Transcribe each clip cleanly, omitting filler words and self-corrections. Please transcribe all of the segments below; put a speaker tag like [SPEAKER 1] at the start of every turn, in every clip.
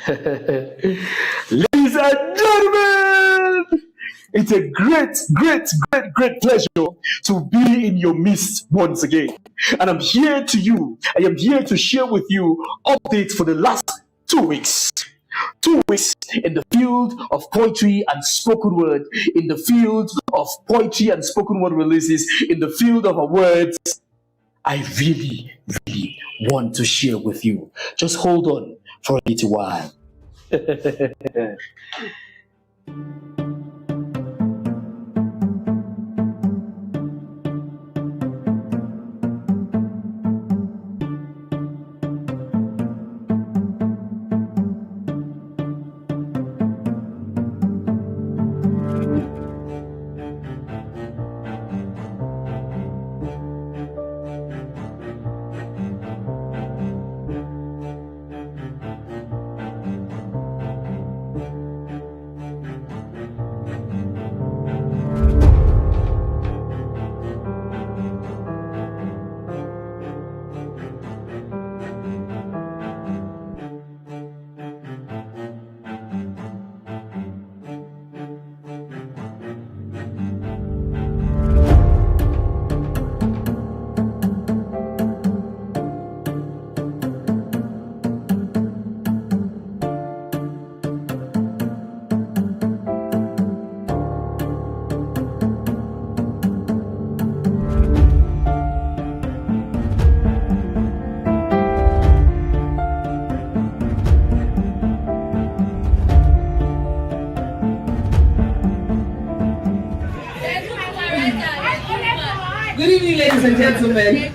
[SPEAKER 1] Ladies and gentlemen, it's a great pleasure to be in your midst once again. And I'm here to share with you updates for the last 2 weeks. 2 weeks in the field of poetry and spoken word, in the field of poetry and spoken word releases, in the field of awards. I really want to share with you. Just hold on for a little while.
[SPEAKER 2] Good evening, ladies and gentlemen.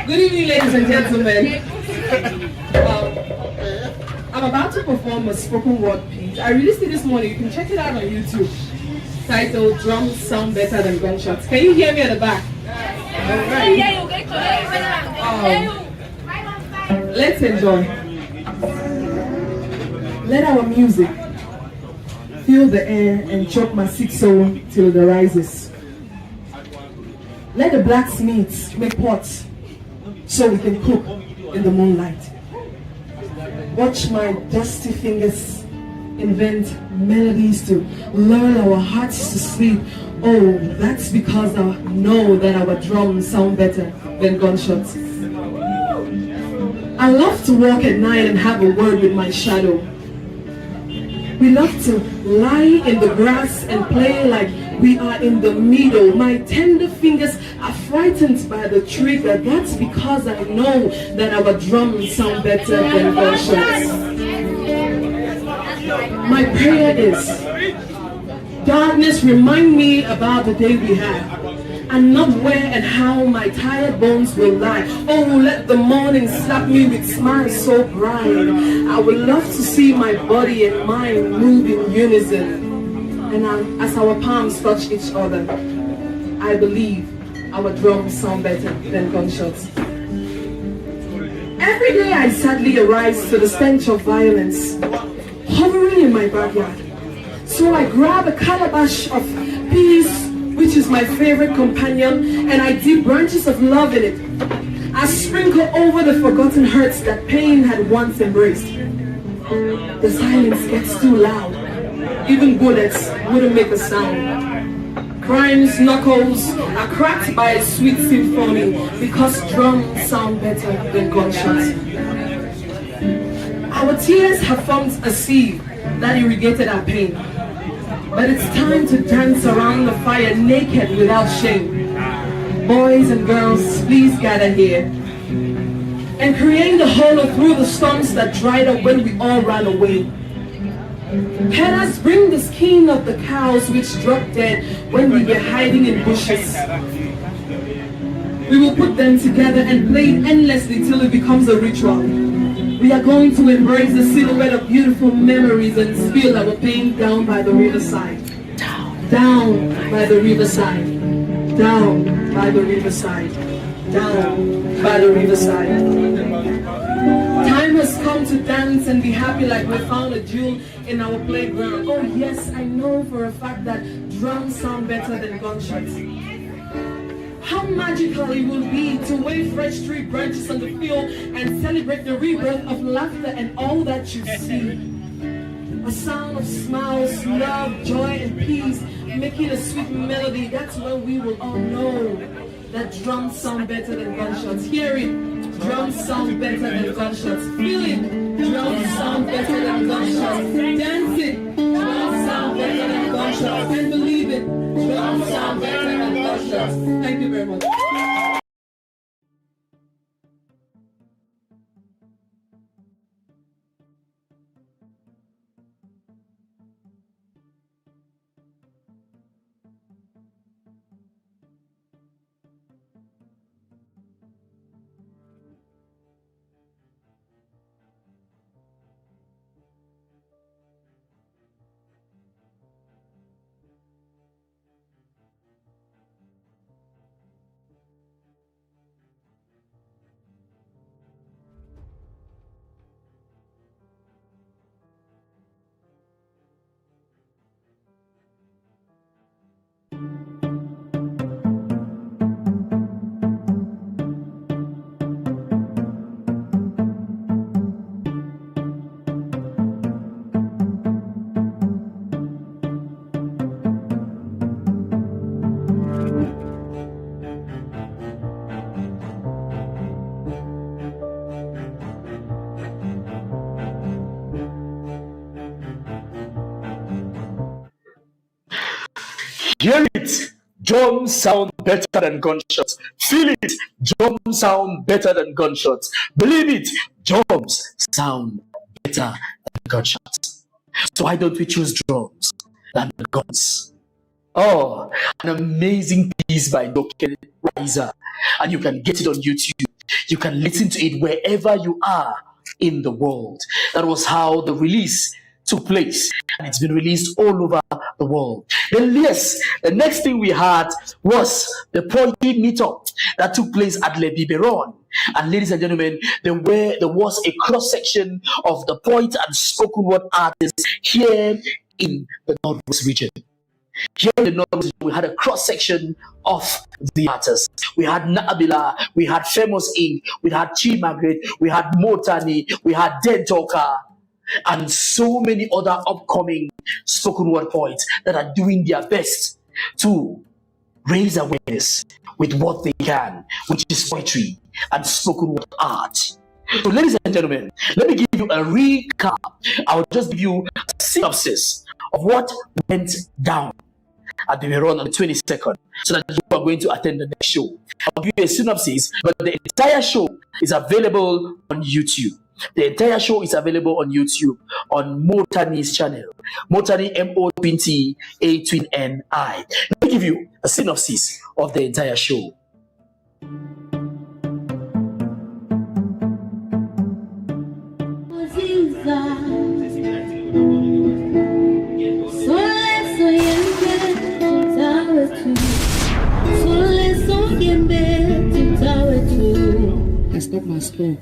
[SPEAKER 2] Good evening, ladies and gentlemen. I'm about to perform a spoken word piece. I released it this morning. You can check it out on YouTube. Titled "Drums Sound Better Than Gunshots." Can you hear me at the back? Alright. Let's enjoy. Let our music fill the air and choke my sick soul till it arises. Let the blacksmiths make pots so we can cook in the moonlight. Watch my dusty fingers invent melodies to lull our hearts to sleep. Oh, that's because I know that our drums sound better than gunshots. I love to walk at night and have a word with my shadow. We love to lie in the grass and play like we are in the meadow. My tender fingers are frightened by the trigger. That's because I know that our drums sound better than gunshots. My prayer is, darkness, remind me about the day we had, and not where and how my tired bones will lie. Oh, let the morning slap me with smiles so bright. I would love to see my body and mind move in unison. And as our palms touch each other, I believe our drums sound better than gunshots. Every day I sadly arise to the stench of violence hovering in my backyard. So I grab a calabash of peace, which is my favorite companion, and I dip branches of love in it. I sprinkle over the forgotten hurts that pain had once embraced. The silence gets too loud. Even bullets wouldn't make a sound. Crime's knuckles are cracked by a sweet symphony because drums sound better than gunshots. Our tears have formed a sea that irrigated our pain. But it's time to dance around the fire naked without shame. Boys and girls, please gather here and create a hollow through the storms that dried up when we all ran away. Let us bring the skin of the cows which dropped dead when we were hiding in bushes. We will put them together and play it endlessly till it becomes a ritual. We are going to embrace the silhouette of beautiful memories and spill our pain down by the riverside. Down by the riverside. Down by the riverside. Down by the riverside. Time has come to dance and be happy like we found a jewel in our playground. Oh yes, I know for a fact that drums sound better than gunshots. How magical it will be to wave fresh tree branches on the field and celebrate the rebirth of laughter and all that you see. A sound of smiles, love, joy, and peace, making a sweet melody. That's when we will all know that drums sound better than gunshots. Hear it. Drums sound better than gunshots. Feel it. Drums sound better than gunshots. Dance it. Drums sound better than gunshots. And believe it. Drums sound better than gunshots. Thank you very much.
[SPEAKER 1] Hear it. Drums sound better than gunshots. Feel it. Drums sound better than gunshots. Believe it. Drums sound better than gunshots. So why don't we choose drums than the guns? Oh, an amazing piece by Njoke, Raisa. And you can get it on YouTube. You can listen to it wherever you are in the world. That was how the release took place, and it's been released all over the world. Then yes, the next thing we had was the poetry meetup that took place at Biberon. And ladies and gentlemen, there was a cross-section of the poet and spoken word artists here in the Northwest region. Here in the Northwest region, we had a cross-section of the artists. We had Nubia, we had Phamous Inc., we had Chi Margaret, we had Mottanni, we had DenTalker, and so many other upcoming spoken word poets that are doing their best to raise awareness with what they can, which is poetry and spoken word art. So ladies and gentlemen, let me give you a recap. I'll just give you a synopsis of what went down at Biberon on the 22nd, so that you are going to attend the next show. I'll give you a synopsis, but the entire show is available on YouTube. The entire show is available on YouTube on Mottanni's channel. Mottanni MOTTANI. Let me give you a synopsis of the entire show.
[SPEAKER 3] I stopped my store.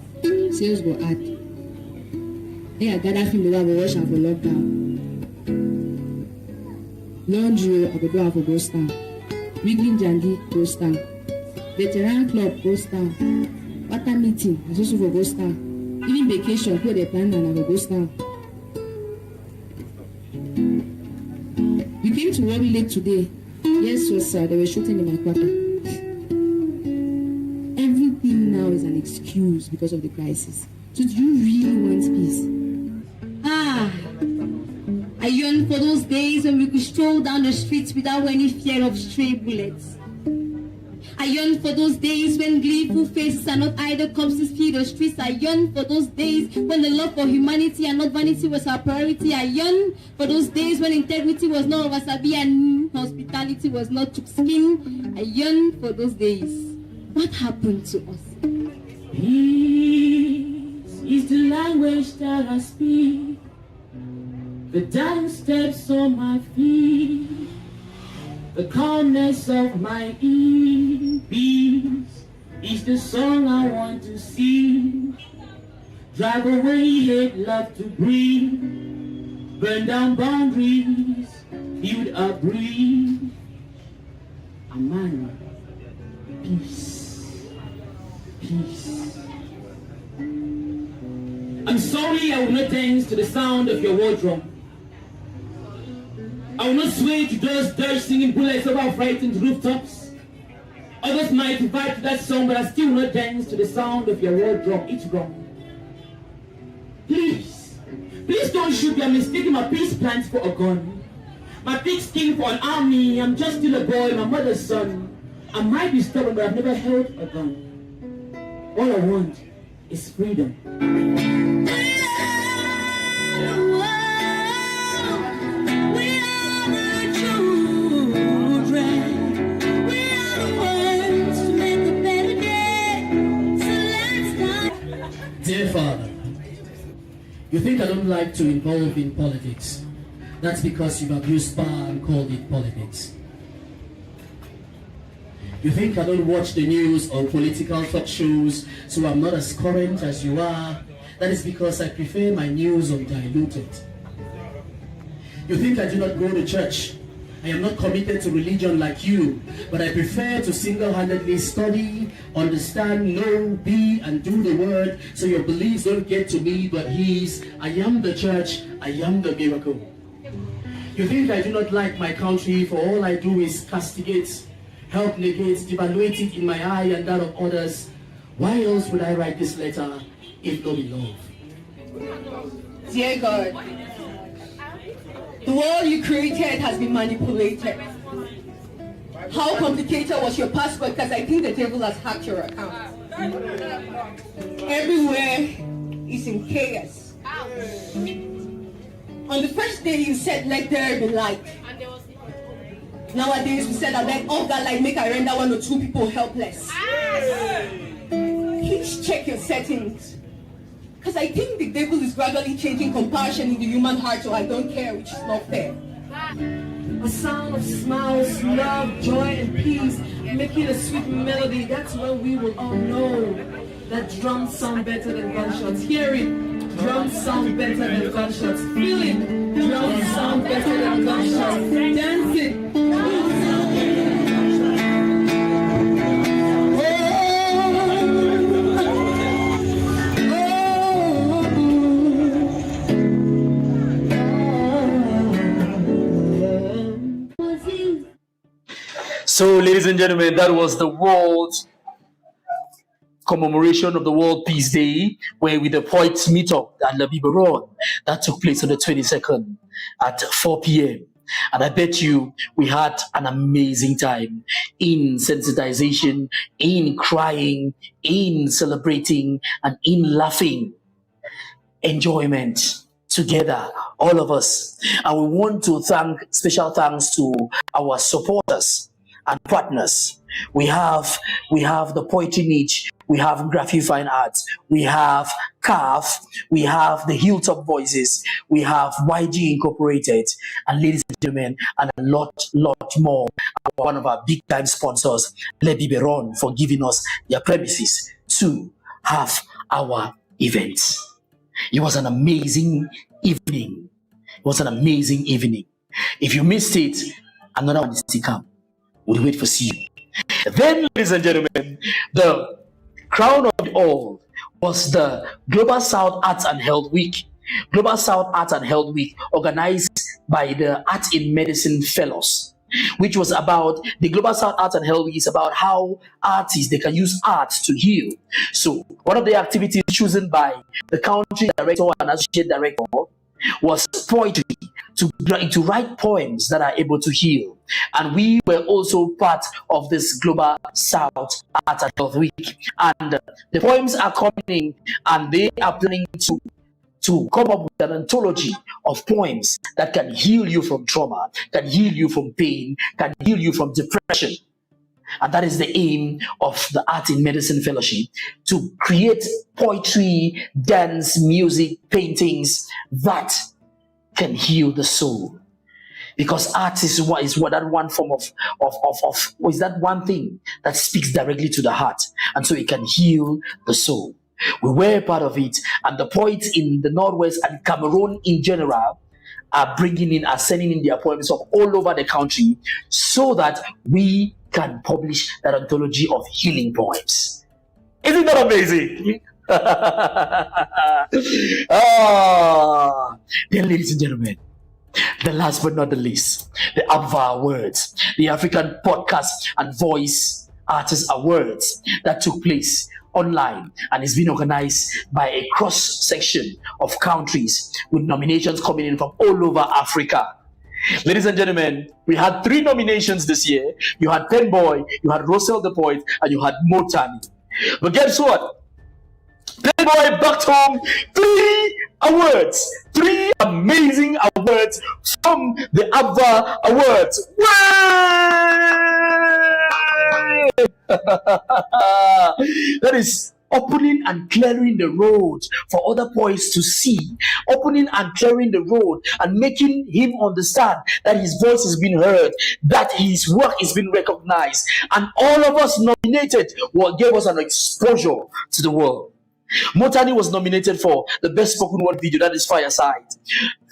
[SPEAKER 3] Sales go add. Hey, I gather film the way wash and for lockdown. Laundry, I go do have for ghost town. Weekly Jandy, ghost town. Veteran club, ghost town. Water meeting, I also for ghost town. Even vacation, where they plan and I go ghost town. We came to Robbie Lake today. Yes, sir, they were shooting in my quarter. Everything now is an excuse because of the crisis. So do you really want peace? I yearn for those days when we could stroll down the streets without any fear of stray bullets. I yearn for those days when gleeful faces and not idle corpses fill the streets. I yearn for those days when the love for humanity and not vanity was our priority. I yearn for those days when integrity was not of wasabi and hospitality was not took skin. I yearn for those days. What happened to us?
[SPEAKER 4] Peace is the language that I speak. The dance steps on my feet. The calmness of my ease. Peace is the song I want to sing. Drive away hate, love to breathe. Burn down boundaries, build a breeze. Aman, peace, peace. I'm sorry I will not dance to the sound of your war drum. I will not sway to those dirge singing bullets over frightened rooftops. Others might vibe to that song, but I still will not dance to the sound of your war drum. It's wrong. Please, please don't shoot me. I'm mistaking my peace plans for a gun. My thick skin for an army. I'm just still a boy, my mother's son. I might be stubborn, but I've never held a gun. All I want is freedom.
[SPEAKER 5] Dear Father, you think I don't like to involve in politics. That's because you've abused power and called it politics. You think I don't watch the news or political talk shows, so I'm not as current as you are. That is because I prefer my news undiluted. You think I do not go to church. I am not committed to religion like you, but I prefer to single-handedly study, understand, know, be, and do the word, so your beliefs don't get to me, but his. I am the church, I am the miracle. You think I do not like my country, for all I do is castigate, help negate, devaluate it in my eye and that of others. Why else would I write this letter, if not in love?
[SPEAKER 2] Dear God, the world you created has been manipulated. How complicated was your password? Because I think the devil has hacked your account. Everywhere is in chaos. On the first day you said, let there be light. Nowadays we said, I let off that light, make I render one or two people helpless. Please check your settings. Because I think the devil is gradually changing compassion in the human heart, so I don't care, which is not fair. A sound of smiles, love, joy, and peace, making a sweet melody. That's when we will all know that drums sound better than gunshots. Hear it. Drums sound better than gunshots. Feel it. Drums sound better than gunshots. Dance it.
[SPEAKER 1] So, ladies and gentlemen, that was the world commemoration of the World Peace Day, where with the poets meet up at the Biberon. That took place on the 22nd at 4 p.m. And I bet you we had an amazing time in sensitization, in crying, in celebrating, and in laughing. Enjoyment together, all of us. And we want to thank, special thanks to our supporters and partners. We have the Poetry Niche, we have Ngraffipikin Fine Arts, we have CAF, we have the Hilltop Voices, we have YG Incorporated, and ladies and gentlemen, and a lot more. One of our big time sponsors, Biberon, for giving us their premises to have our events. It was an amazing evening. It was an amazing evening. If you missed it, another one is to come. We'll wait for you. Then, ladies and gentlemen, the crown of it all was the Global South Arts and Health Week. Global South Arts and Health Week, organized by the Art in Medicine Fellows. which was about the Global South Arts and Health Week, is about how artists, they can use art to heal. So one of the activities chosen by the country director and associate director was poetry, to write poems that are able to heal. And we were also part of this Global South Arts and Health Week. And the poems are coming in, and they are planning to come up with an anthology of poems that can heal you from trauma, can heal you from pain, can heal you from depression. And that is the aim of the Art in Medicine Fellowship, to create poetry, dance, music, paintings that can heal the soul. Because art is that one form of is that one thing that speaks directly to the heart, and so it can heal the soul. We were part of it, and the poets in the Northwest and Cameroon in general are sending in their poems from all over the country, so that we can publish that anthology of healing poems. Isn't that amazing? Then, ladies and gentlemen, the last but not the least, the ABVA Awards, the African Podcast and Voice Artist Awards that took place online and is being organized by a cross-section of countries, with nominations coming in from all over Africa. Ladies and gentlemen, we had 3 nominations this year. You had Penboy, you had Russell the Poet, and you had Mottanni. But guess what? Penboy backed home 3 awards, 3 amazing awards from the ABVA Awards. That is opening and clearing the road for other poets to see, opening and clearing the road and making him understand that his voice has been heard, that his work is being recognized, and all of us nominated gave us an exposure to the world. Mottanni was nominated for the best spoken word video, that is Fireside.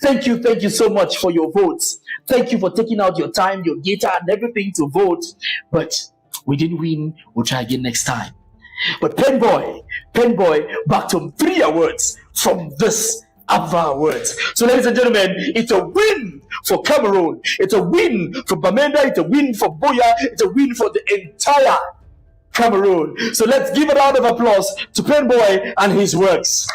[SPEAKER 1] Thank you so much for your votes. Thank you for taking out your time, your data, and everything to vote. But we didn't win. We'll try again next time. But Penboy backed home 3 awards from this ABVA Awards. So, ladies and gentlemen, it's a win for Cameroon. It's a win for Bamenda. It's a win for Boya. It's a win for the entire Cameroon. So let's give a round of applause to Penboy and his works.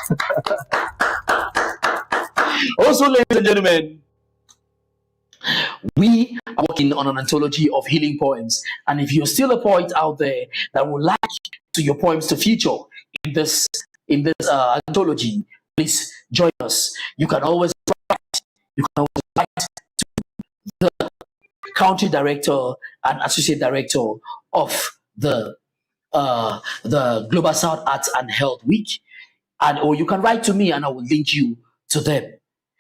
[SPEAKER 1] Also, ladies and gentlemen, we are working on an anthology of healing poems, and if you're still a poet out there that would like to your poems to feature in this anthology, please join us. You can always write to the country director and associate director of the Global South Arts and Health Week, or you can write to me and I will link you to them.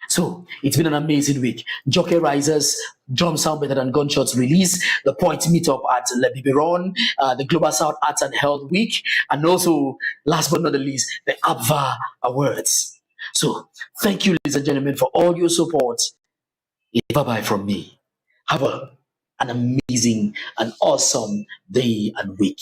[SPEAKER 1] So it's been an amazing week. Njoke Rises, Drum Sound Better Than Gunshots release, the Poets Meetup at Biberon, the Global South Arts and Health Week, and also, last but not the least, the ABVA Awards. So thank you, ladies and gentlemen, for all your support. Bye-bye from me. Have an amazing and awesome day and week.